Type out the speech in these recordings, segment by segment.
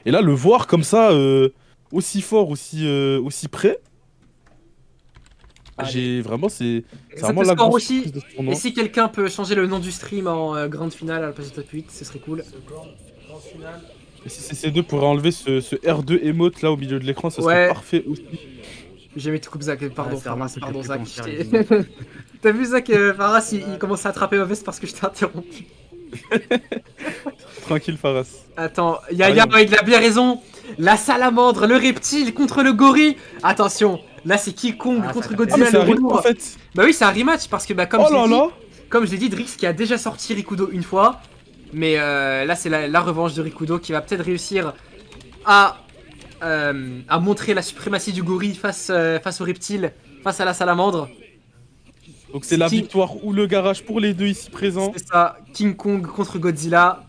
Et là, le voir comme ça, aussi fort, aussi près, Allez. j'ai vraiment, c'est Ça vraiment te la score grosse aussi. surprise de ce Et tournoi. si quelqu'un peut changer le nom du stream en grande finale à la place de top 8, ce serait cool. Grande finale. Et si CC2 pourrait enlever ce R2 emote là au milieu de l'écran, ce serait Ouais, parfait aussi. j'ai mis tout coupe Zach. Ah, Pardon, c'est vraiment un Faras, truc le pardon, plus Zach. cancer, les emotes. T'as vu, Zach, Faras, il commence à attraper ma veste parce que je t'ai interrompu. Tranquille, Faras. Attends, Ah, Yaya, il a bien raison. La salamandre, le reptile contre le gorille. Attention, là c'est King Kong Ah, contre ça fait- Ah, mais Godzilla, c'est le un rematch retour. en fait. Bah oui, c'est un rematch parce que bah Oh là là. comme je l'ai dit, Drix qui a déjà sorti Rikudo une fois. Mais là c'est la revanche de Rikudo qui va peut-être réussir à, à montrer la suprématie du gorille face au reptile, face à la salamandre. Donc c'est la King- victoire ou le garage pour les deux ici présents. C'est ça, King Kong contre Godzilla,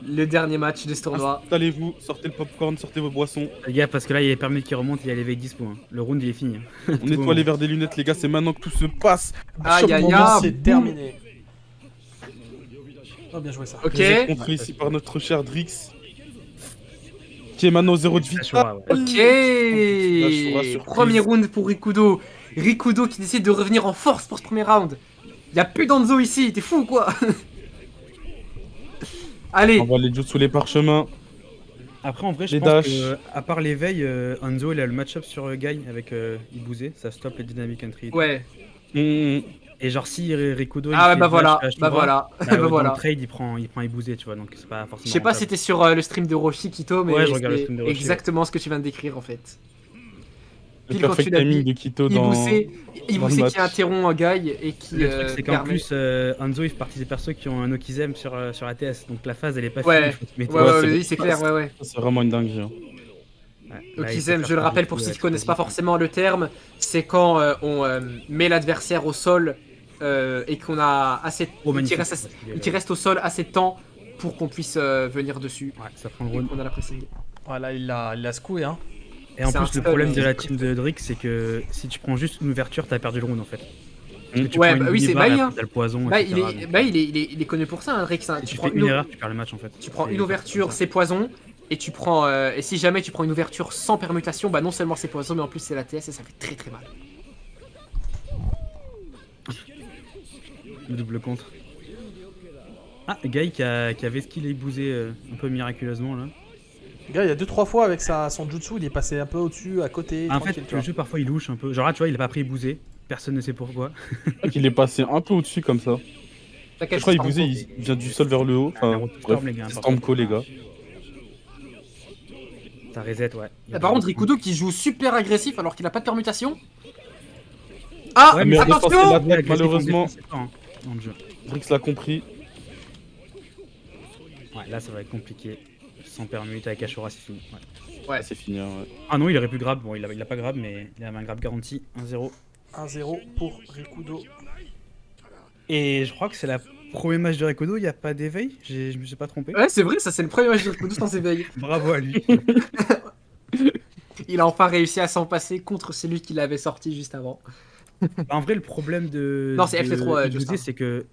le dernier match de ce tournoi. Installez-vous, sortez le popcorn, sortez vos boissons. Les gars, parce que là, il y a les permis qui remontent, il y a l'éveil dispo. Hein. Le round, il est fini. Hein. On nettoie les verres des lunettes, les gars, c'est maintenant que tout se passe. Aïe, Choc aïe, moment, aïe. C'est terminé. Oh, bien joué ça. Ok, Plaisir compris ici par notre cher Drix. Qui est maintenant 0 de vie. Ashura, ouais. ok. surprise. Premier round pour Rikudo. Rikudo qui décide de revenir en force pour ce premier round. Y'a plus d'Anzo ici, t'es fou ou quoi? Allez, On va les jutsu sous les parchemins. Après, en vrai, je Les pense dash. que, à part l'éveil, Hanzo, il a le match-up sur Guy avec Ibouzé. Ça stoppe les dynamic entry. ouais. Mmh. Et genre, si Rikudo. Ah ouais, fait bah dash voilà, à Ashura, bah voilà, bah, bah dans voilà. le trade, il prend Ibouzé, tu vois. Donc, c'est pas forcément. Je sais pas si rentable. t'es sur le stream de Roshi Kito, mais Ouais, je regarde le c'est stream de Roshi, exactement ce que tu viens de décrire en fait. Le Pile quand perfect tu l'as timing dit, de Kito dans. Ibusé match. qui interrompt Guy et qui Le truc, c'est qu'en permet... plus, Hanzo, il fait partie des persos qui ont un Okizem sur ATS. Donc, la phase, elle est pas Ouais. finie. il faut qu'il mette- Ouais, ouais, c'est- oui, c'est clair, ouais, ouais. C'est vraiment une dinguerie. Hein. Ouais, là, il Okizem, peut je le faire rappelle du pour coup, ceux qui connaissent pas explosif. forcément le terme, c'est quand on met l'adversaire au sol et qu'on a assez... Oh, qu'il magnifique. reste au sol assez de temps pour qu'on puisse venir dessus. Ouais, ça prend le Et round. qu'on a la pressing. Voilà, il l'a secoué, hein. Et en C'est un plus, le stun, problème de hein. la team de Drix, c'est que si tu prends juste une ouverture, t'as perdu le round en fait. Parce que tu Ouais, prends une bah oui, c'est mini-barre et Bailly, après hein. t'as le poison, Bah, etc. donc, il est connu pour ça, hein, Drix. Hein. si Tu tu prends fais une erreur, tu perds le match en fait. Tu prends C'est une ouverture, comme ça. c'est poison, et tu prends et si jamais tu prends une ouverture sans permutation, bah non seulement c'est poison, mais en plus c'est la TS et ça fait très très mal. Le double contre. Ah, Guy qui avait skill et bousé un peu miraculeusement là. Le gars, il y a 2-3 fois avec son jutsu, il est passé un peu au-dessus, à côté. En fait, tranquille, tu le vois. jeu parfois il louche un peu. Genre là, tu vois, il a pas pris bousé. Personne ne sait pourquoi. Il est passé un peu au-dessus comme ça. T'inquiète, Je crois c'est qu'il pas bousait, encore. il vient du sol vers le haut. Enfin, Storm, bref, les gars, c'est par Stormco, les gars. Ça reset, ouais. Ah, par contre, Rikudo qui joue super agressif alors qu'il a pas de permutation. Ah, Ouais, mais on est attention passé là. Ouais, agressif en Malheureusement- défense, c'est fort, hein, dans le jeu. Drix l'a compris. Ouais, là ça va être compliqué. Sans permute avec Ashura, c'est fini. Ouais. Ouais. C'est fini. Hein, ouais. Ah non, il aurait pu grab. Bon, il a pas grab, mais il avait un grab garanti. 1-0. 1-0 pour Rikudo. Et je crois que c'est la premier match de Rikudo, il n'y a pas d'éveil. Je me suis pas trompé. Ouais, c'est vrai, ça c'est le premier match de Rikudo sans éveil. Bravo à lui. Il a enfin réussi à s'en passer contre celui qui l'avait sorti juste avant. En vrai, le problème de. Non, c'est FT3, de Justin. Ibouzé, c'est que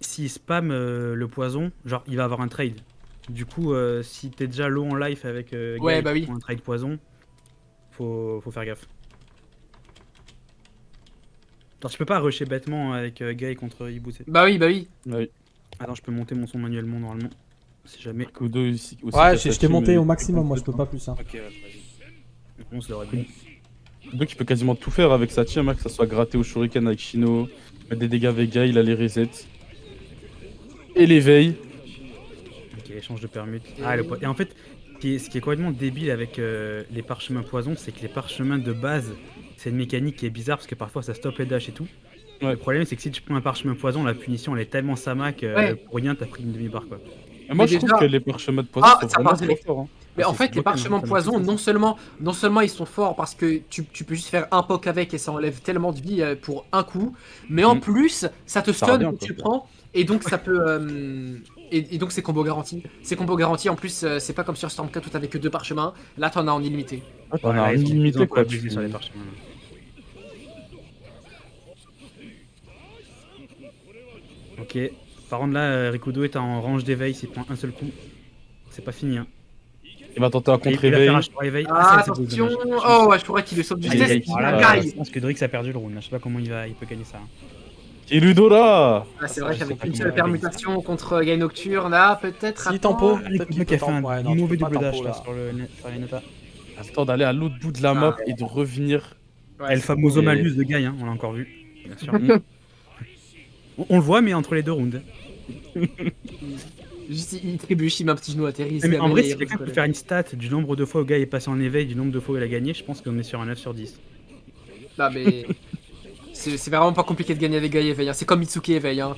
s'il spam le poison, genre il va avoir un trade. Du coup, si t'es déjà low en life avec Ouais, Guy bah qui oui. prend un trade poison, faut faire gaffe. Genre, tu peux pas rusher bêtement avec Guy contre Ibouzé. Bah oui, bah oui. Ouais. Attends, je peux monter mon son manuellement normalement. Si jamais. Kudo aussi. Ouais, je t'ai monté au maximum, moi je peux pas plus. Hein. Ok, ouais, vas-y. On se l'aurait dit. Kudo qui peut quasiment tout faire avec sa team, hein, que ça soit gratter au shuriken avec Shino, mettre des dégâts Vega, il a les resets. Et l'éveil. Ok, échange de permute. Ah, et en fait, ce qui est complètement débile avec les parchemins poison, c'est que les parchemins de base, c'est une mécanique qui est bizarre parce que parfois ça stoppe les dash et tout. Ouais. Le problème, c'est que si tu prends un parchemin poison, la punition elle est tellement sama que Ouais. pour rien t'as pris une demi-barre quoi. Et moi Mais je déjà- trouve que les parchemins de poison Ah, sont ça vraiment part trop direct. forts. Hein. Mais Ah, en c'est fait, les broken, parchemins hein, ça poison, marche. non seulement ils sont forts parce que tu peux juste faire un poke avec et ça enlève tellement de vie pour un coup, mais en Mm. plus, ça te Ça stun revient, quand quoi. tu le prends, et donc ça peut. Et donc c'est combo garanti. C'est combo garanti, en plus, c'est pas comme sur Stormcat où t'avais que 2 parchemins, là t'en as en illimité. Ah, t'en Ouais, as là, un ils ont illimité un peu quoi. abusé sur les parchemins. là. Ok. Par contre là, Rikudo est en range d'éveil, s'il prend un seul coup, c'est pas fini. Hein. Il va tenter un Il va faire contre-éveil. un short éveil. Ah, c'est attention. dommage. Oh, ouais, je crois qu'il est sauf Aïe, justesse. aïe, Il aïe. la Ah, gagne. Je pense que Drix a perdu le round. Je sais pas comment il peut gagner ça. Kirudora. Ah, c'est vrai je qu'avec sais pas une comment seule il va gagner permutation contre Gain Nocturne, là, peut-être. Si, attends. tempo. Le Peut-être mec qui a fait un ouais, non, tu mauvais peux pas double dash tempo, là, là. sur les notas. Attends d'aller à l'autre bout de la map et de revenir. Ouais, El c'est- famoso Et- malus de Guy, hein, on l'a encore vu. Bien sûr. On le voit, mais entre les deux rounds. Juste, il trébuche, il met un petit genou à terre. Mais en vrai, si quelqu'un peut faire une stat du nombre de fois où Guy est passé en éveil, du nombre de fois où il a gagné, je pense qu'on est sur un 9 sur 10. Non, mais. C'est vraiment pas compliqué de gagner avec Guy éveil. Hein. C'est comme Mitsuki éveil. Hein.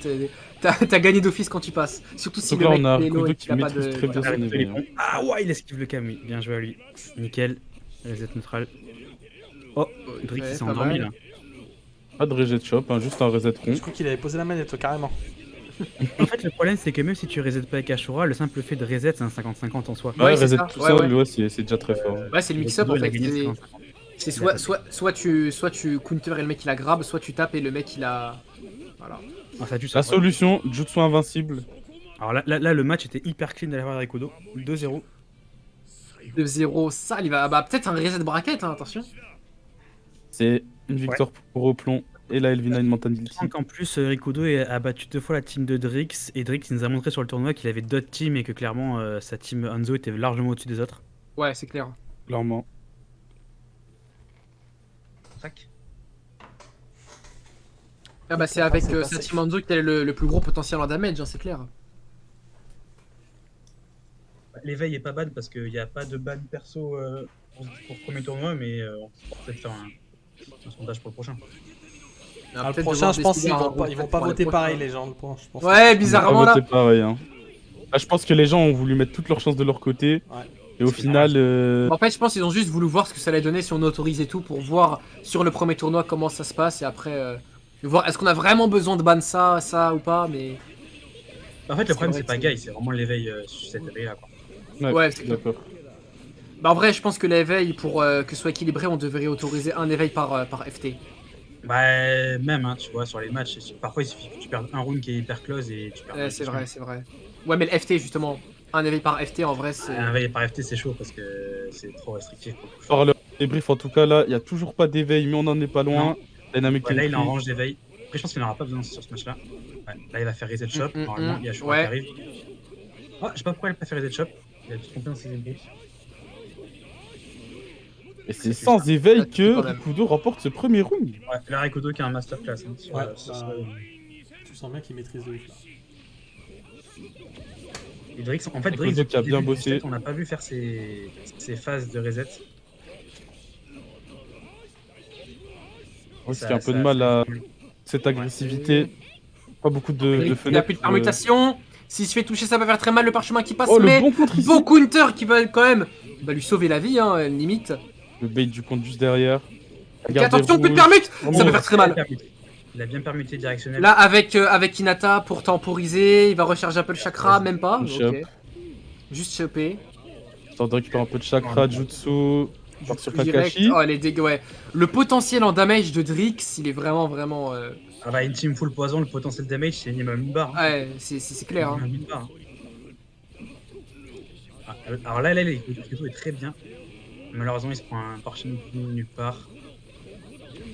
T'as gagné d'office quand tu passes. Surtout si Donc le là, mec on a est low Rikudo et qui qu'il a pas maîtrise de. très bien voilà. son éveil. hein. Ah ouais, il esquive le Camui. Bien joué à lui. Nickel. Reset neutral. Oh, Drix Ouais, il s'est pas endormi mal. là. Pas de rejet de shop, hein, juste un reset rond. Je crois qu'il avait posé la manette carrément. En fait, le problème c'est que même si tu reset pas avec Ashura, le simple fait de reset c'est un 50-50 en soi. Ouais, Ouais, c'est reset ça. tout Ouais, seul, ouais. ouais, c'est déjà très fort. Ouais, c'est le mix-up en Il a fait. gagné C'est- 50-50. C'est soit tu counter et le mec il a grab, soit tu tapes et le mec il a. Voilà. Ah, ça tue, ça. La solution, Jutsu invincible. Alors là, le match était hyper clean de la part de Rikudo. 2-0. 2-0, ça, il va. Bah, peut-être un reset bracket, hein, attention. C'est une victoire pour Oplon et la Elvina Mentality. Donc en plus, Rikudo a battu 2 fois la team de Drix. Et Drix il nous a montré sur le tournoi qu'il avait d'autres teams et que clairement sa team Hanzo était largement au-dessus des autres. Ouais, c'est clair. Clairement. Ah bah c'est Ça avec passe, ça passe. Satimanzo qui a le plus gros potentiel en damage, hein, c'est clair. L'éveil est pas bad parce qu'il n'y a pas de ban perso pour le premier tournoi, mais on peut peut-être faire un sondage pour le prochain. Ah, le prochain, je pense qu'ils vont pas voter pareil, les gens. Je pense. Ouais, On bizarrement va là. voter pareil, hein. Là, je pense que les gens ont voulu mettre toutes leurs chances de leur côté. Ouais. Et au final, En fait, je pense qu'ils ont juste voulu voir ce que ça allait donner si on autorisait tout pour voir sur le premier tournoi comment ça se passe et après voir est-ce qu'on a vraiment besoin de ban ça ou pas, mais. En fait, C'est le problème, vrai c'est pas que Guy, c'est vraiment l'éveil sur cette éveil-là. Ouais, c'est d'accord. Bah en vrai, je pense que l'éveil, pour que ce soit équilibré, on devrait autoriser un éveil par FT. Bah, même, hein, tu vois, sur les matchs, parfois il suffit que tu perdes un round qui est hyper close et tu perds. C'est vrai, c'est vrai. Ouais, mais le FT, justement, un éveil par FT, en vrai, c'est. Un éveil par FT, c'est chaud parce que c'est trop restrictif. Par le débrief, en tout cas, là, il n'y a toujours pas d'éveil, mais on n'en est pas loin. Non. Dynamic Ouais, là, il est en Entry. range d'éveil. Après, je pense qu'il n'aura pas besoin sur ce match-là. Ouais, là, il va faire reset shop. Normalement, il y a Shura Ouais. qui arrive. Oh, je sais pas pourquoi il a pas fait reset shop. Il a tout trompé dans ses ébrouilles. Et c'est sans éveil Ah, que quand même. Rikudo remporte ce premier round. Ouais, là, Rikudo qui a un masterclass. Hein, sur, Ouais, sur ça, ce- tu sens bien qu'il maîtrise de ouf là. Et Drix, en fait, Rikudo Drix, qui a depuis bien le début du bossé. set, on n'a pas vu faire ses phases de reset. Aussi, qui a un peu de mal à cette agressivité. Pas beaucoup de Il n'y a fenêtres. plus de permutation. S'il se fait toucher, ça va faire très mal le parchemin qui passe, Oh, le mais bon contre ici. beau counter qui va quand même lui sauver la vie, hein, limite. Le bait du compte juste derrière. Et Regarde attention, les coup de rouges. permute Vraiment, Ça va faire très mal. Il a bien permuté directionnel. Là, avec Hinata pour temporiser, il va recharger un peu le chakra, même pas. Une chope. Ok. Juste choper. Histoire de récupérer un peu de chakra, jutsu. Part sur Direct. Kakashi. Oh, les dégâts, ouais. Le potentiel en damage de Drix, il est vraiment. Ah bah, une team full poison, le potentiel damage, c'est minimum une barre. Hein. Ouais, c'est clair. Hein. Minimum une barre. Ah, alors là, Rikudo est très bien. Malheureusement, il se prend un parchemin nulle part.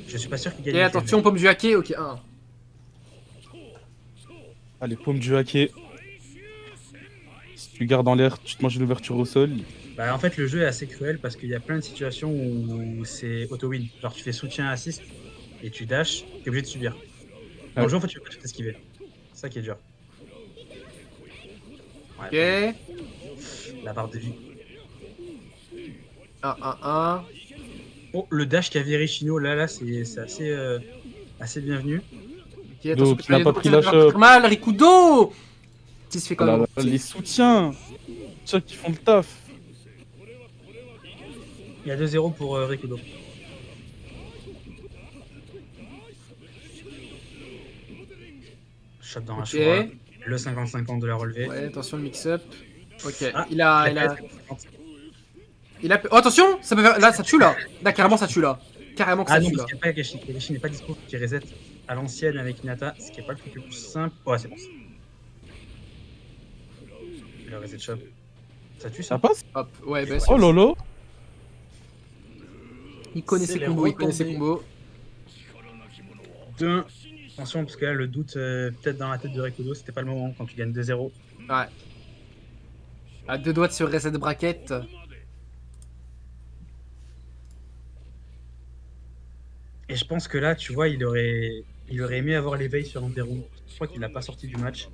Je suis pas sûr qu'il gagne. Et avec attention, pomme du hacké, ok. 1. Allez, paume du hacké. Si tu gardes en l'air, tu te manges une ouverture au sol. Bah, en fait, le jeu est assez cruel parce qu'il y a plein de situations où c'est auto-win. Genre, tu fais soutien assist et tu dash, t'es obligé de subir. Dans Ouais. le jeu, en fait, tu peux pas tout esquiver. C'est ça qui est dur. Ok. Ouais, la barre de vie. 1. Oh, le dash qu'a viré Shino, là, c'est assez bienvenu. Ok, attention, Donc, il n'a pas pris la ça va faire chope. mal, Rikudo qui se fait quand Oh là même. là, les soutiens. Tiens, qui font le taf. Il y a 2-0 pour Rikudo. Shot dans un Ok. choix. Le 50-50 de la relevée. Ouais, attention le mix-up. Ok, Ah, il a. Oh, attention ça peut faire... Là, ça tue là. Là, carrément, ça tue là. Carrément que ça Ah non, tue là. parce qu'il n'y a pas Kakashi. Kakashi n'est pas dispo, qui reset à l'ancienne avec Hinata, ce qui n'est pas le truc le plus simple. Ouais, c'est bon. Le reset shop. Ça tue Ça ça. passe? Hop, ouais, bah, Oh lolo. il connaît C'est ses les combos, il connaît ses retombées. combos. 2-1. Attention, parce que là, le doute, peut-être dans la tête de Rikudo, c'était pas le moment quand tu gagnes 2-0. Ouais. À 2 doigts de se reset bracket. Et je pense que là, tu vois, il aurait aimé avoir l'éveil sur Landerou. Je crois qu'il l'a pas sorti du match.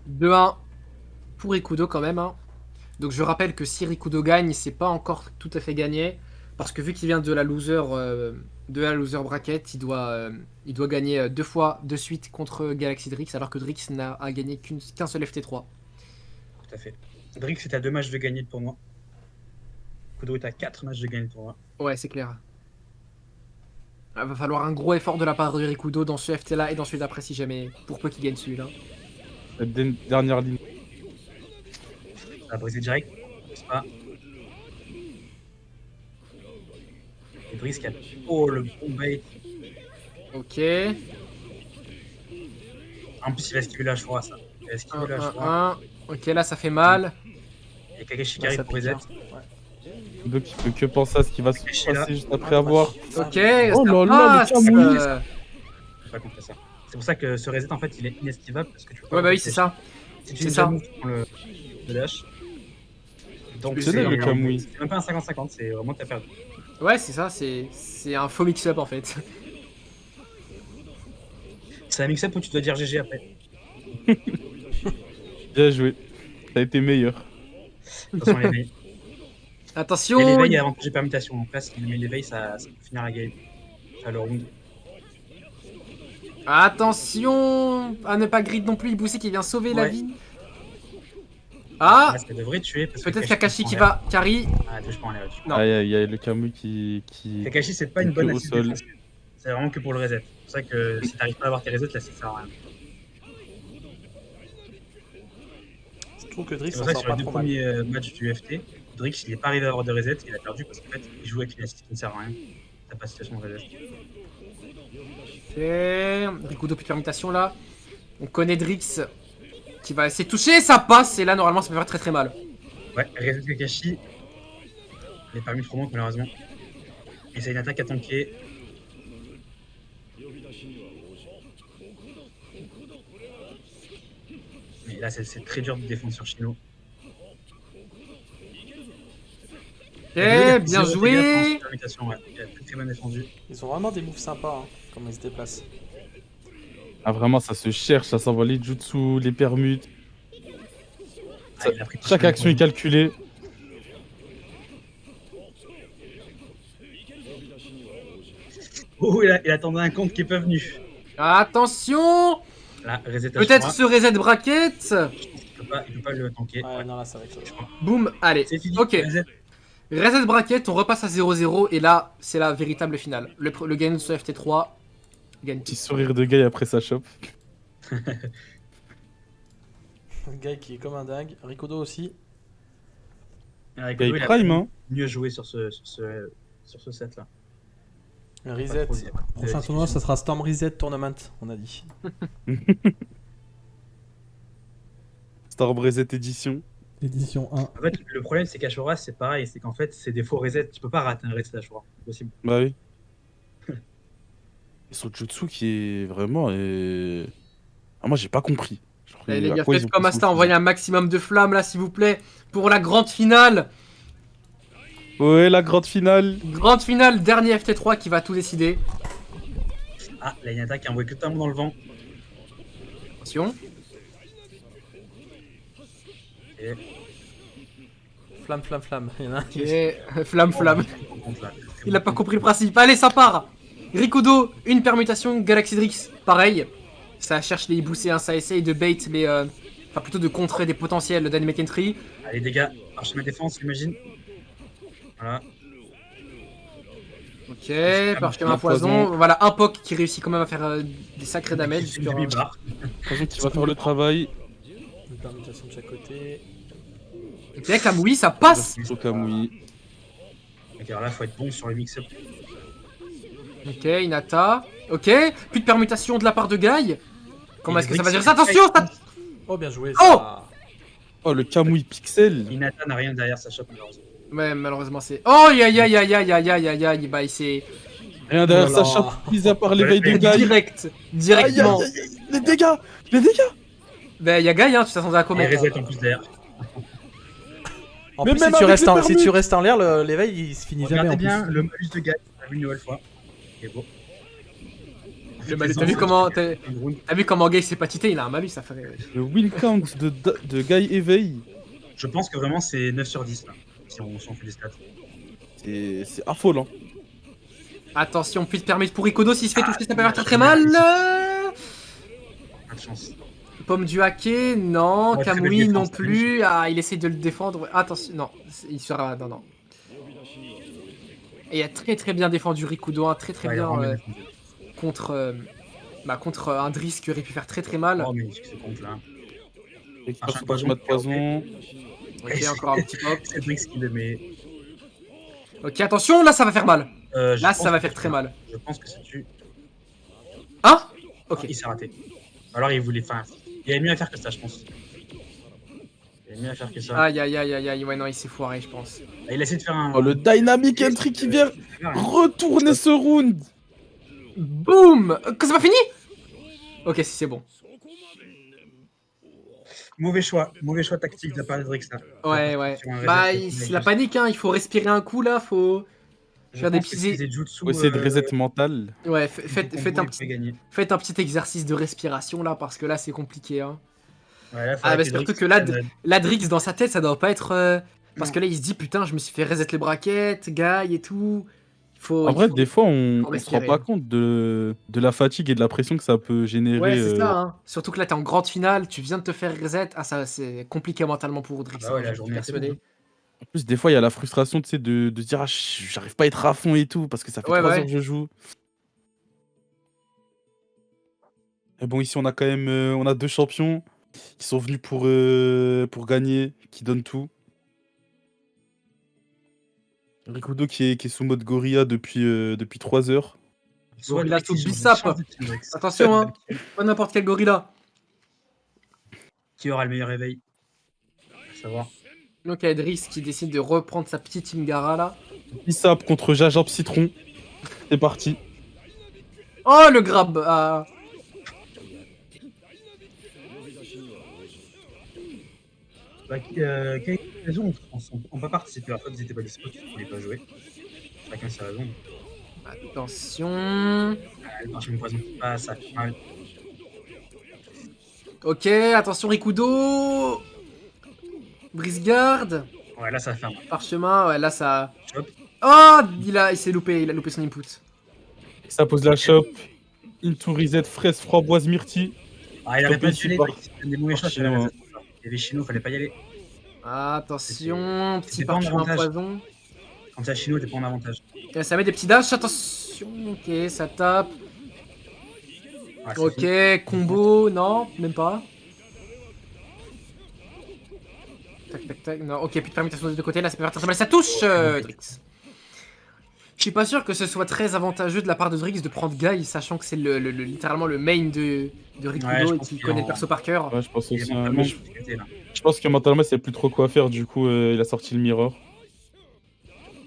2-1 pour Rikudo quand même. Hein. Donc je rappelle que si Rikudo gagne, c'est pas encore tout à fait gagné. Parce que vu qu'il vient de la loser bracket, il doit gagner 2 fois de suite contre Galaxy Drix, alors que Drix n'a à gagné qu'un seul FT3. Tout à fait. Drix est à 2 matchs de gagner le tournoi. Kudo est à 4 matchs de gagner le tournoi. Ouais, c'est clair. Il va falloir un gros effort de la part de Rikudo dans ce FT là et dans celui d'après si jamais, pour peu qu'il gagne celui-là. La dernière ligne. Ça va briser direct. Je sais pas. Et Drix qui a. Oh, le bon bait. Ok. En plus, il va esquiver la Shura, ça. Il va esquiver la 1, Shura. 1, 1. Ok, là ça fait mal. Et Kakashi qui Là, arrive ça pour pique, reset. hein. Ouais. Donc il peut que penser à ce qui va se Kakashi est là. passer juste après avoir. Ok, Oh ça là là, le passe. Kamui. Je pas contre ça. C'est pour ça que ce reset, en fait, il est inesquivable parce que tu peux pas Ouais, bah oui, le c'est dash. ça. Si tu C'est fais ça. ça, tu prends le dash. Donc, Exceptionnel, le Kamui. c'est même pas un 50-50, c'est vraiment t'as perdu. Ouais, c'est ça, c'est un faux mix-up en fait. C'est un mix-up où tu dois dire GG après. Bien joué. Ça a été meilleur. De toute façon, l'éveil. Attention. Et l'éveil est avantagé permutation. Donc là, s'il met l'éveil, ça peut finir la game. À le round. Attention à ne pas grid non plus, Ibusi qui vient sauver la Ouais. vie. Ah, Là, ça devrait tuer. parce que peut-être Kakashi qui va carry. Ah, touche pas en l'air. Non. Aïe aïe aïe, le Kamui qui. Kakashi, c'est pas une bonne Au assise sol. défensive. C'est vraiment que pour le reset. C'est pour ça que si t'arrives pas à avoir tes resets, là, ça sert à rien. Je trouve que Drix C'est s'en pour ça que sort sur pas les deux trop mal. premiers matchs du FT, Drix, il est pas arrivé à avoir de reset. Il a perdu parce qu'en fait, il joue avec une assise qui ne sert à rien. T'as pas de situation de reset. Ok, Rikudo plus de permutation là. On connaît Drix qui va essayer de toucher, ça passe et là normalement ça peut faire très très mal. Ouais, reset Kakashi. Il est pas mis trop loin, malheureusement. Et c'est une attaque à tanker. Mais là, c'est très dur de défendre sur Shino. Ok, bien joué. Il a très bien défendu. Ils ont vraiment des moves sympas, hein, comment ils se déplacent. Ah vraiment, ça se cherche, ça s'envoie les jutsu, les permutes. Ah, il a pris Chaque action est calculée. Oh, il attendait un compte qui est pas venu. Attention. Là, reset Peut-être Ashura. ce reset bracket. Il peut pas le tanker. Ouais, non, là, ça va être. Boum, allez. C'est fini. Ok. Reset. Reset bracket, on repasse à 0-0 et là c'est la véritable finale. Le gagnant de ce FT3 gagne. Petit sourire de Guy après sa chope. Un gars qui est comme un dingue. Rikudo aussi. Avec Guy Kudo, il a Prime, hein. mieux joué sur ce set là. Un reset. Pas trop- Prochain tournoi, ça sera Storm Reset Tournament, on a dit. Star Reset Edition. Édition 1. En fait, le problème c'est qu'Ashura c'est pareil, c'est qu'en fait c'est des faux resets. Tu peux pas rater un reset Ashura, c'est possible. Bah oui. Et son jutsu qui est vraiment. Ah, moi j'ai pas compris. Genre, Allez les à gars, quoi ils faites ont comme pris Asta, son envoyez un maximum de flammes là s'il vous plaît pour la grande finale. fusil. Ouais, la grande finale. Grande finale, dernier FT3 qui va tout décider. Ah, là il y a une attaque qui a envoyé totalement dans le vent. Attention. Et Flamme, flamme, flamme. Il y en a un qui- Et flamme, flamme. on compte, là. Il a pas compris le principe. Allez, ça part. Rikudo, une permutation. Galaxy Drix, pareil. Ça cherche les Ibusséens, ça essaye de bait les. Enfin, plutôt de contrer des potentiels d'Anime Entry. Allez dégâts, archimède défense, j'imagine. Voilà. Ok, parchemin poison. Voilà, un POC qui réussit quand même à faire des sacrés damage. C'est sur du un- bar. Attention qui va faire le travail. Une permutation de chaque côté. Ok, Kamui, ça passe. Au Kamui. Ok, alors là faut être bon sur le mix-up. Ok, Inata. Ok, plus de permutation de la part de Guy. Comment Et est-ce que ça va Drix, gérer ça? Attention, ça... Oh, bien joué. Oh Ça. Oh, le Kamui Pixel. Inata n'a rien derrière sa shop, malheureusement. Ouais, malheureusement, c'est. Oh, aïe aïe aïe aïe aïe aïe aïe aïe aïe. Bah, il s'est. Rien derrière Oh sa là chape, là. mis à part l'éveil de Ouais, Guy. Direct. Aïe, Directement. aïe, aïe, les dégâts. Les dégâts. Bah, y'a Guy, hein, tu t'attendais à Et comment reset en plus derrière. En Mais plus, même si tu, avec restes les en, si permutes. tu restes en l'air, l'éveil il se finit jamais Regardez en plus. bien le malus de Gaï, on l'a vu une nouvelle fois. Et bon. Le malus, t'as vu comment. T'as vu comment Guy s'est pas tité, il a un malus, ça ferait. Le win count de Guy éveil. Je pense que vraiment c'est 9 sur 10 là, si on fait les stats. C'est affolant. Attention, puis permis pour Rikudo, s'il se fait toucher, ça peut il a faire très mal. Pas de chance. Pomme du hacké, non. Ouais, très belle Kamui défense, non très plus. Ah, il essaie de le défendre. Attention, non, il sera. Non, non. Et il a très bien défendu Rikudo, hein, très Ouais, il a bien vraiment bien défendu. contre un Driss qui aurait pu faire très mal. Oh mais ce compte là. Récupère son chemin de poison. Ok, encore un petit pop. C'est Drix qui le met. Ok, attention, là ça va faire mal. Je Là pense ça va que faire très mal. Je pense que ça tue. Hein? Ok. Il s'est raté. Alors il voulait. Enfin, il y avait mieux à faire que ça, je pense. Il y avait mieux à faire que ça. Aïe aïe aïe aïe aïe, ouais, non, il s'est foiré, je pense. Il a essayé de faire un. Oh, le Dynamic Entry qui vient retourner ce round. Boum! Que c'est pas fini? Ok, si c'est bon. Mauvais choix tactique de la part de Drix là. Ouais, ouais. Sur un Bah, reset, c'est la panique, hein, il faut respirer un coup là, faut. Je faire des pense que petits- si Zetjutsu, Faut essayer de reset mental. Ouais, Gagner. faites un petit exercice de respiration là, parce que là c'est compliqué, hein. Ouais, là, Ah, faudrait mais que surtout Drix que là, prenne, Ladrix dans sa tête, ça doit pas être. Parce Non. que là, il se dit putain, je me suis fait reset les braquettes, Guy et tout. En vrai, des fois, on se rend respirer. pas compte de la fatigue et de la pression que ça peut générer. Ouais, c'est ça, hein. Surtout que là, t'es en grande finale, tu viens de te faire reset. Ah, ça, c'est compliqué mentalement pour Drix. Ah bah ouais, hein, la je suis journée, c'est persuadé. bon. En plus, des fois, il y a la frustration, tu sais, de se dire, ah, j'arrive pas à être à fond et tout, parce que ça fait Ouais, 3 ouais. heures que je joue. Et bon, ici, on a quand même, on a 2 champions qui sont venus pour gagner, qui donnent tout. Rikudo qui est sous mode gorilla depuis 3 heures. Soit Gorilla Drix, sous ils ont Bissap. une chance de tuer Drix. Attention, hein. Pas n'importe quel gorilla. Qui aura le meilleur réveil? À savoir. Donc, il y a Driss qui décide de reprendre sa petite Ingara là. Bissap contre Jajab Citron. C'est parti. Oh, le grab. Ah. Bah, quelle raison on peut participer à la fois, ils n'étaient pas dispo, ils ne voulaient pas jouer. Chacun sa raison. Attention. Le marché de poison qui passe, ça fait mal. Ok, attention Rikudo. Brisgarde. Ouais, là ça fait mal. Parchemin, ouais, là ça. Chop. Oh, il s'est loupé, il a loupé son input. Ça pose la chope. Into reset, fraise, framboise, myrtille. Ah, il avait pas Chopé dû y par- aller, il des mauvais choix sur la Chino, reset. Il y avait Chino, fallait pas y aller. Attention, petit c'était pas en parchemin avantage. poison. Quand t'as Chino, t'es pas en avantage. Et ça met des petits dashs, attention. Ok, ça tape. Ouais, c'est Ok, fini. combo, non, même pas. Tac, tac, tac. Non, ok, plus de permutation des deux côtés. Là, ça peut partir mal. Ça touche, Drix. Je suis pas sûr que ce soit très avantageux de la part de Drix de prendre Guy, sachant que c'est littéralement le main de Rikudo Ouais, je et pense qu'il qu'il connaît en- le perso par cœur. Ouais, je pense Il est aussi. mentalement Mais difficulté, là. je pense que mentalement, il sait plus trop quoi faire. Du coup, il a sorti le mirror.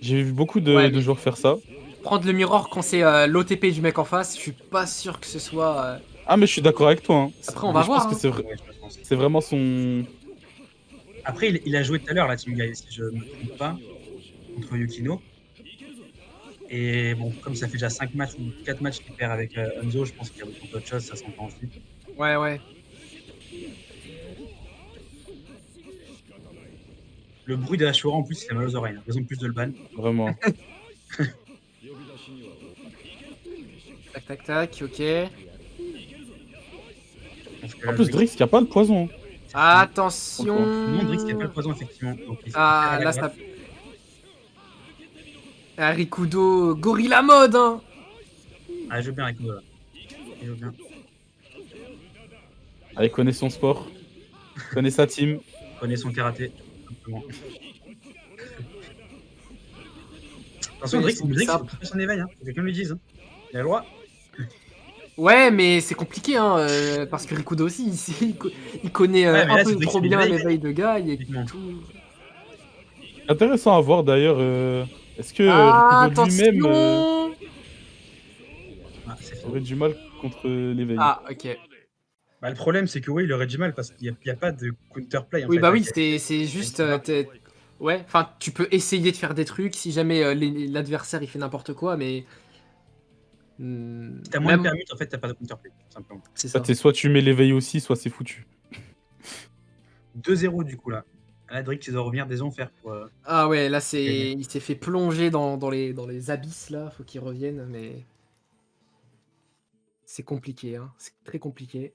J'ai vu beaucoup Ouais, de mais- joueurs faire ça. Prendre le mirror quand c'est l'OTP du mec en face, je suis pas sûr que ce soit. Ah, mais je suis d'accord avec toi. Hein. Après, on Mais va je voir, pense que hein. Ouais, je pense. c'est vraiment son. Après, il a joué tout à l'heure, la Team Guy, si je me trompe pas, contre Yukino. Et bon, comme ça fait déjà 5 matchs ou 4 matchs qu'il perd avec Hanzo, je pense qu'il y a beaucoup d'autres choses, ça s'entend aussi. Ouais, ouais. Le bruit de la Shura en plus, il fait mal aux oreilles. Hein. Raison de plus de le ban. Vraiment. Tac, tac, tac, ok. Parce que En plus, Drix qui a pas le poison. Attention. Non, Drix qui a pas le poison, effectivement. Donc, il Ah, s'est fait là, faire à la ça. Ah, Rikudo, gorilla mode, hein. droite. Ah, je veux bien avec nous, là. Je veux bien. Il connaît son sport. Il connaît sa team. Connaît son karaté. Simplement. Attention, Oui, Drix, c'est Drix, ça. il fait son éveil, hein. Faut que quelqu'un lui dise. Hein. Il a le droit. Ouais, mais c'est compliqué, hein, parce que Rikudo aussi, il connaît Ouais, mais un là, peu c'est vrai trop qu'il bien éveille, l'éveil de gars, il Effectivement. tout. Intéressant à voir d'ailleurs. Est-ce que Ah, Rikudo lui-même attention Ah, c'est fini. aurait du mal contre l'éveil? Ah, ok. Bah, le problème, c'est que oui, il aurait du mal parce qu'il y a pas de counterplay en Oui, fait. bah Là, oui, il y a- c'est juste. il y a- Ouais, enfin, tu peux essayer de faire des trucs si jamais l'adversaire il fait n'importe quoi, mais. Si t'as moins de Même. permutes, en fait, t'as pas de counterplay, tout simplement. C'est Soit, ça. soit tu mets l'éveil aussi, soit c'est foutu. 2-0 du coup là. Là, Drake, il doit revenir des enfers pour. Ah ouais, là, Gagner. il s'est fait plonger dans les abysses, là, faut qu'il revienne, mais. C'est compliqué, hein. C'est très compliqué.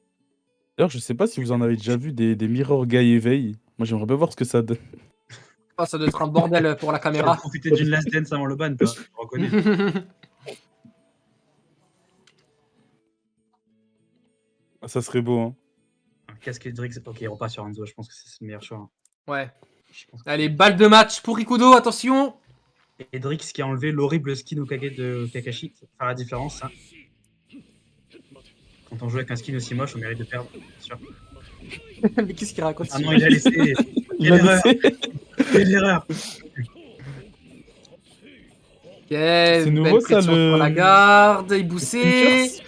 D'ailleurs, je sais pas si vous en avez déjà vu des Mirror Guy éveil. Moi, j'aimerais bien voir ce que ça donne. Oh, ça doit être un bordel pour la Tu vas caméra. profiter d'une last dance avant le ban, toi. Je reconnais. Ah, ça serait beau, hein. Casquette Drake, ok, il repart sur Enzo. Je pense que c'est le meilleur choix. Hein. Ouais. Je pense. Allez, balle de match pour Rikudo, attention. Et Drake qui a enlevé l'horrible skin Okage de Kakashi, ça fait la différence. Hein. Quand on joue avec un skin aussi moche, on mérite de perdre, bien sûr. Mais qu'est-ce qu'il raconte Ah non, il a laissé. Il a Quelle erreur. laissé. Quelle erreur. C'est nouveau, ça, pour la garde, il boussait. Sneakers.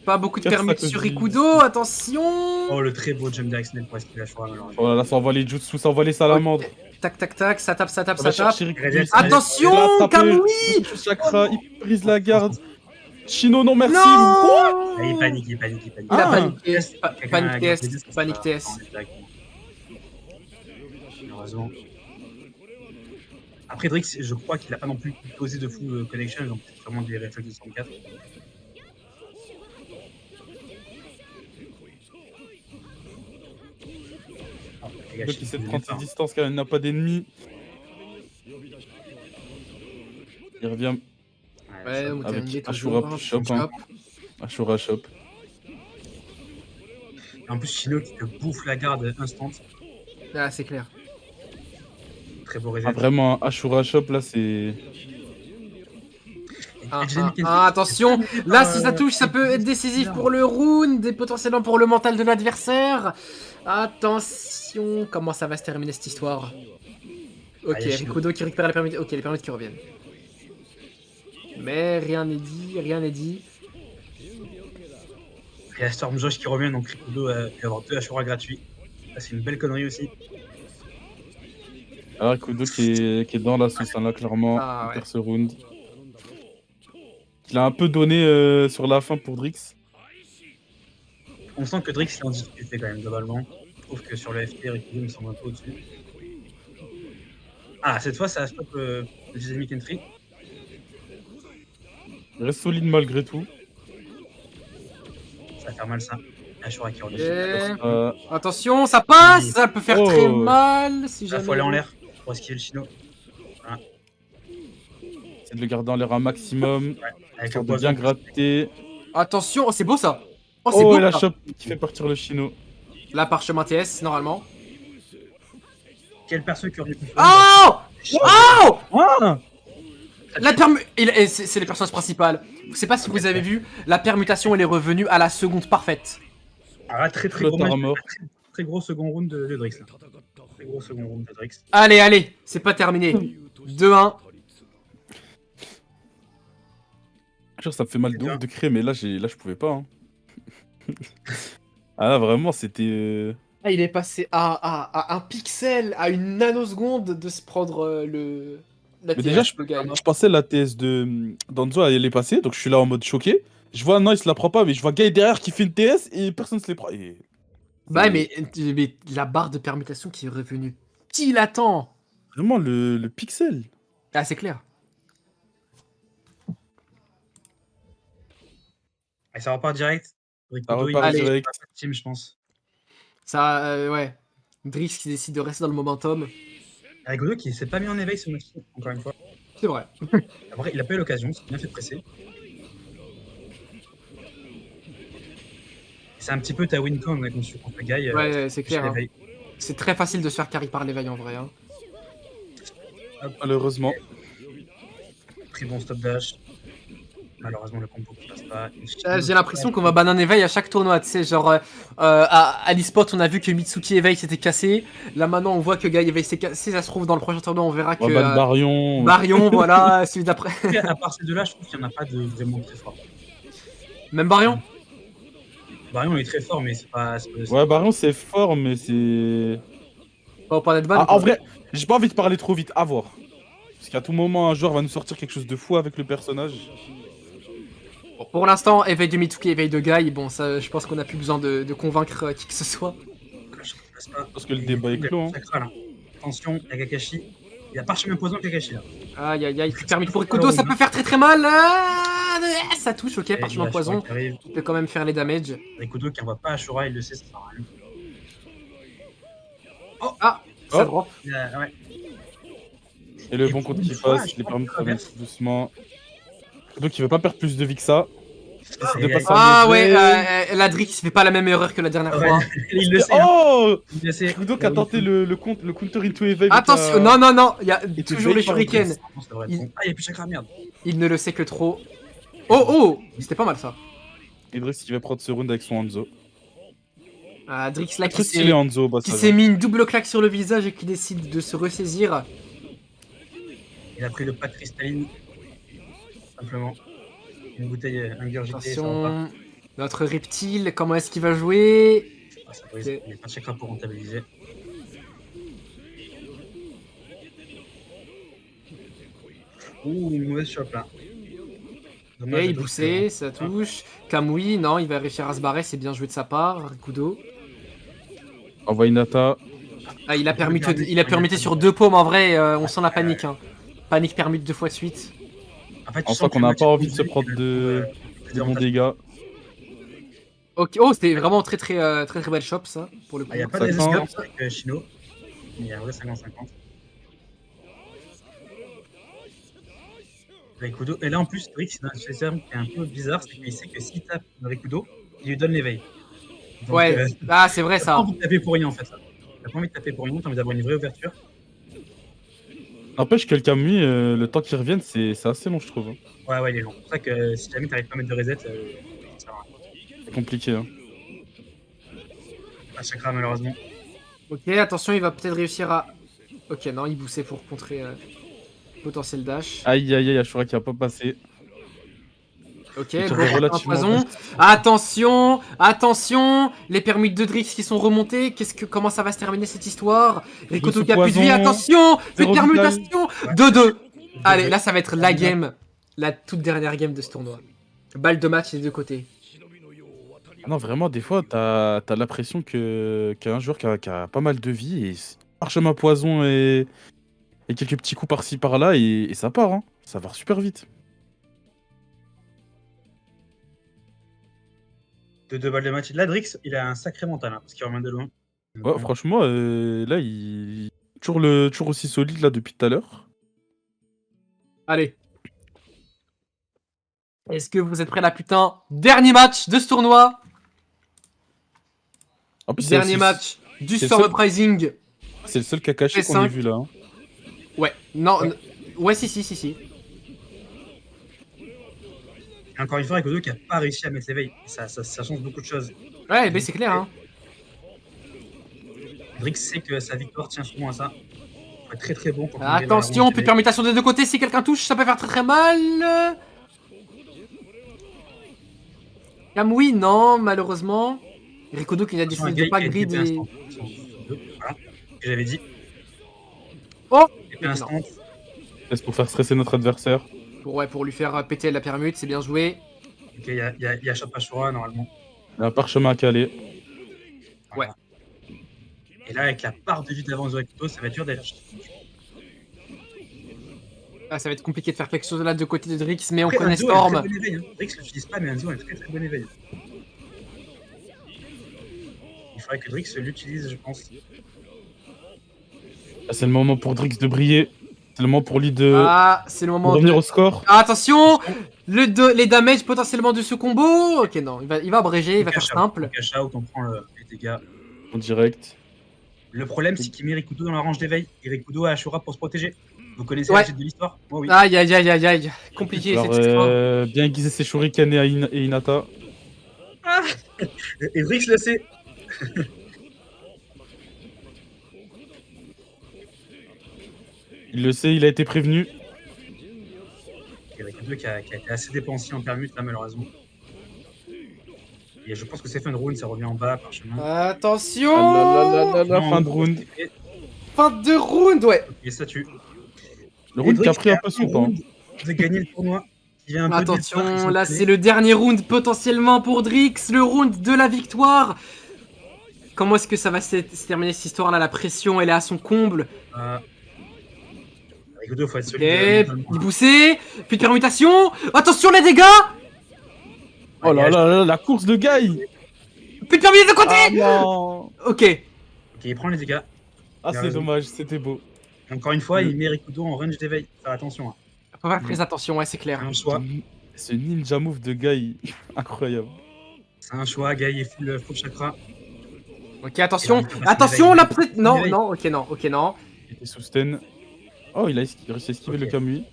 Pas beaucoup de Sneakers, permis ça sur cause du- Rikudo, attention. Oh, le très beau jump directionnel pour esquiver la choix, malheureusement. Oh là là, ça envoie les jutsu, ça envoie les salamandres. Tac, tac, tac, ça tape, ça tape, Ça ça va tape. chercher Rikudo, Attention, il va Attention, l'attraper. Kamui. Chakra, il brise la garde. Chino, non merci. Quoi Non. Ah, il panique. Il a Ah. paniqué. Quelqu'un Panique a test, gardé ça, panique ça test. va enlever directement. Malheureusement. Après, Drix, je crois qu'il a pas non plus posé de full connection, donc c'est vraiment des réflexes de 64. Le mec, il essaie de prendre ses distances car il n'a pas d'ennemis. Il revient. Ouais, ça- Moutarde, avec toujours, Ashura hein, Shop, Shop. hein. Ashura Shop. Et en plus, Chino qui te bouffe la garde instant. Ah, c'est clair. Très beau reset. Ah, vraiment, Ashura Shop là, c'est. Ah, Et Jamie Kennedy, attention, là si ça euh, touche, ça peut être décisif pour le round et potentiellement pour le mental de l'adversaire. Attention, comment ça va se terminer cette histoire? Ok, Ah, y a Shino. Rikudo qui récupère les permis. Ok, les permis qui reviennent. Mais rien n'est dit, rien n'est dit. Il y a Storm Josh qui revient, donc Rikudo va avoir 2 Ashura gratuits. Ça, c'est une belle connerie aussi. Alors, Rikudo qui est dans la sauce hein, là, clairement, Ah, ouais. pour ce round. Il a un peu donné sur la fin pour Drix. On sent que Drix est en difficulté quand même, globalement. Je trouve que sur le FP, Rikudo me semble un peu au-dessus. Ah, cette fois, ça stoppe le Dynamic Entry. Il reste solide malgré tout. Ça va faire mal, ça. Ashura qui revient. Ok. Attention, ça passe, ça peut faire Oh. très mal si Il jamais. faut aller en l'air pour esquiver le Chino. C'est de le garder en l'air un maximum. Avec Histoire le de poison. bien gratter. Attention, oh, c'est beau ça. Oh, c'est Oh, beau. et la ça. Shop qui fait partir le Chino. Là, parchemin TS, normalement. Quel perso qui aurait pu faire Oh! Oh! Ah La c'est les personnages principales. Je sais pas si vous avez vu, la permutation elle est revenue à la seconde parfaite. Ah, là, très Flotte gros à match, mort. très gros second round de Drix. Là. Très gros second round de Drix. Allez, allez, c'est pas terminé. 2-1. Genre, ça me fait mal de ouf de créer, mais là, je pouvais pas. Hein. Ah là, vraiment, c'était. Ah, il est passé à un pixel, à une nanoseconde de se prendre la Mais déjà, TS, le gars. Je pensais la TS d'Anzo, elle est passée, donc je suis là en mode choqué. Je vois, non, il se la prend pas, mais je vois Guy derrière qui fait une TS et personne se les prend. Et... Bah, mais la barre de permutation qui est revenue pile à temps. Vraiment, le pixel. Ah, c'est clair. Et ça repart direct. Ça Rikudo, repart il direct. pas de team, je pense. Ça, ouais. Drix qui décide de rester dans le momentum. Rikudo qui s'est pas mis en éveil ce match, encore une fois. C'est vrai. Après, il a pas eu l'occasion, c'est bien fait presser. C'est un petit peu ta win con qu'on a conçu contre Guy. Ouais, c'est clair. Hein. l'éveil. C'est très facile de se faire carry par l'éveil en vrai. Hein. Malheureusement. Très bon stop dash. Malheureusement, le combo ne passe pas. J'ai l'impression qu'on va ban un éveil à chaque tournoi, tu sais, genre à l'e-sport on a vu que Mitsuki éveil s'était cassé, là maintenant on voit que Guy éveil s'est cassé, ça se trouve dans le prochain tournoi on verra que On va ban Barion. Barion, voilà, celui d'après. À part ces deux-là, je trouve qu'il n'y en a pas de vraiment très fort. Même Barion. Barion il est très fort, mais c'est pas. Ouais, Barion c'est fort, mais c'est. Pas au point d'être ban. Ah, quoi. en vrai, j'ai pas envie de parler trop vite, à voir. Parce qu'à tout moment, un joueur va nous sortir quelque chose de fou avec le personnage. Bon, pour l'instant, éveil de Mitsuki, éveil de Guy, bon ça je pense qu'on a plus besoin de convaincre qui que ce soit. Je passe pas. Parce que le débat est clos. Hein. Chakra, là. Attention, il y a Kakashi. Il y a parchemin poison Kakashi là. Aïe aïe aïe, permis pour Rikudo, ça peut faire très très mal. Ça touche, ok, Et parchemin il y a poison. Ashura qui arrive. Il peut quand même faire les damages. Rikudo qui envoie pas Ashura, il le sait, ça sert à rien. Ah, ça Oh. drop. Ouais. Et le Et bon pour contre une qui fois, passe, je les pense permis de qu'il traverse. traverser doucement. Donc il veut pas perdre plus de vie que ça. Et de il- passer Ah en ouais, éveil. Ladrix fait pas la même erreur que la dernière Ouais, fois. il le sait. Hein. Oh Il le sait. Kudo qui a tenté le counter into éveil. Attention, non, non, non, il y a Il te toujours les veille par shurikens. Drix. Non, ça devrait être Il- bon. Ah, il y a plus Chakra, merde. Il ne le sait que trop. Oh, oh, c'était pas mal ça. Idris qui va prendre ce round avec son Hanzo. Ah, Drix là Très stylé Hanzo au qui passage. s'est mis une double claque sur le visage et qui décide de se ressaisir. Il a pris le pack cristalline. Simplement. Une bouteille ingurgitée. Ça va pas. Attention, notre reptile, comment est-ce qu'il va jouer? Ah, ça brise. Il n'y a pas de Chakra pour rentabiliser. Ouh, une mauvaise chope là. Dommage, Et il Drix, boussait, ça touche. Kamui, non, il va réussir à se barrer, c'est bien joué de sa part. Rikudo. Envoie Inata. Ah, il a permuté sur 2 paumes en vrai, on sent la panique. Hein. Panique permute 2 fois de suite. En fait, On sent qu'on n'a pas envie de se prendre de bons dégâts. Ok, oh, c'était vraiment très très belle shop ça, pour le coup. Il n'y a pas Ça de tente. désespérance avec Shino. Il y a un vrai 50-50. Rikudo. Et là en plus, Drix, c'est un système qui est un peu bizarre, c'est qu'il sait que s'il tape Rikudo, il lui donne l'éveil. Donc, Ouais, ah c'est vrai t'as pas ça. envie de taper pour rien en fait. T'as pas envie de taper pour rien, t'as envie d'avoir une vraie ouverture. N'empêche que le Kamui, le temps qu'il revienne, c'est assez long, je trouve. Hein. Ouais, il est long. C'est pour ça que si jamais t'arrives pas à mettre de reset, ça va. C'est compliqué. Hein. Pas Chakra malheureusement. Ok, attention, il va peut-être réussir à... Ok, non, il boussait pour contrer potentiel dash. Aïe aïe aïe, Ashura qui a pas passé. Ok, Il bon, tire relativement poison. vite. Attention, attention, les permis de Drix qui sont remontés. Comment ça va se terminer cette histoire? Rikudo ce qui a plus de vie, poison. attention, les Zéro permutations. 2-2. Allez, là ça va être la game, la toute dernière game de ce tournoi. Balle de match des deux côtés. Ah non, vraiment, des fois, t'as l'impression qu'il y a un joueur qui a pas mal de vie et parchemin poison et quelques petits coups par-ci par-là et ça part. Hein. Ça va super vite. De 2 balles de match. Là, Drix, il a un sacré mental, hein, parce qu'il revient de loin. Ouais, franchement, là, il toujours aussi solide là depuis tout à l'heure. Allez. Est-ce que vous êtes prêts, la putain? Dernier match de ce tournoi. En plus, Dernier match du c'est Storm le seul- Uprising. C'est le seul Kakashi qu'on P5. ait vu là. Hein. Ouais, non, Ouais. ouais, si. Et encore une fois, Rikudo qui a pas réussi à mettre l'éveil. Ça change beaucoup de choses. Ouais, mais c'est clair, hein. Drix sait que sa victoire tient souvent à ça. Il faut être très très bon pour qu'on arrive à Attention, remonter plus de permutation des deux côtés. Si quelqu'un touche, ça peut faire très très mal. Kamui, non, malheureusement. Rikudo qui a Attention, un décidé de gars pas qui a grid été et... instant. Voilà, que j'avais dit. Oh, Et instant. C'est pour faire stresser notre adversaire. pour lui faire péter la permute, c'est bien joué. Ok, il y a Chapashura normalement. Il y a un parchemin à caler. Voilà. Et là, avec la part de vie d'avance de Rikudo, ça va être dur d'aller chercher. Ah, ça va être compliqué de faire quelque chose là de côté de Drix, mais on Après, connaît Hanzo a un Storm. très bon éveil, hein. Drix l'utilise pas, mais Hanzo a un très très bon éveil. Il faudrait que Drix l'utilise, je pense. Ah, c'est le moment pour Drix de briller. C'est le moment pour lui de Ah, c'est le moment revenir de... au score. Ah, attention, les damages potentiellement de ce combo. Ok, non, il va abréger, il va faire simple. Cash out, on prend les dégâts. En direct. Le problème, c'est qu'il met Rikudo dans la range d'éveil. Et Rikudo a Ashura pour se protéger. Vous connaissez Ouais. la suite de l'histoire? Moi, oui. Aïe, aïe, aïe, aïe, aïe. Compliqué, Alors, cette histoire. Alors, bien aiguiser ses shurikens et Hinata. Et Drix le sait. Il le sait, il a été prévenu. Il y a Rikudo qui a été assez dépensier en permute, là, malheureusement. Et je pense que c'est fin de round, ça revient en bas, parchemin. Attention. Ah là là là, Non, fin de round. Fin de round, ouais. Et ça tue. Le round qui a pris un peu son temps. De gagner le tournoi. Qui vient un peu de Attention, nulle part, là ils sont c'est le dernier round potentiellement pour Drix, le round de la victoire. Comment est-ce que ça va se terminer cette histoire là? La pression elle est à son comble. Rikudo, faut être Ok, solide. il poussé, puis de permutation. Attention les dégâts. Oh là là là, la course de Guy. Puis de permutation de côté. Ah non. Ok. Ok, il prend les dégâts. Ah, Il a c'est raison. dommage, c'était beau. Encore une fois, il met Rikudo en range d'éveil. Faire attention. Hein. Faut faire très attention, ouais c'est clair. C'est un choix. Ce ninja move de Guy, incroyable. C'est un choix. Guy est full chakra. Ok, attention, Il va passer attention l'éveil. là peut-être. Non, L'éveil. non, ok, non, ok, non. Il était sous stun. Oh, il a réussi à esquiver Ok. le Kamui.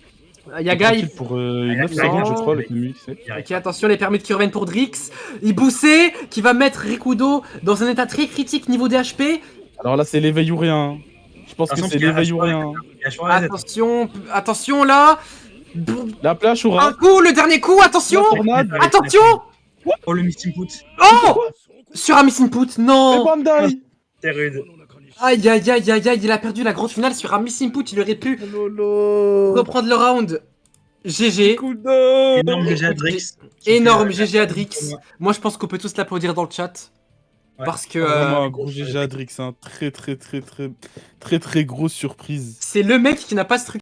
Yaga, il... Pour une 9 Yaga, secondes, je crois, il- le Kamui, c'est. Il arrive. Ok, attention, les permutes qui reviennent pour Drix. Iboussé, qui va mettre Rikudo dans un état très critique niveau DHP. Alors là, c'est l'éveil ou rien. Je pense que Attention, c'est parce qu'il y a l'éveil ou un choix. rien. Il a choix à Z. Attention, attention là. La plage ou Un coup, le dernier coup, attention. La tornade. Attention. Oh, le missing put. Oh. Sur un missing put, Et non. Bandai. C'est rude. Aïe, aïe, aïe, aïe, aïe, il a perdu la grande finale sur un missing put. Il aurait pu reprendre le round. GG. Énorme GG à Drix. Énorme GG à Drix. Moi, je pense qu'on peut tous l'applaudir dans le chat. Ouais. Parce que Vraiment un gros GG à Drix, hein. Très grosse surprise. c'est le mec qui n'a pas structuré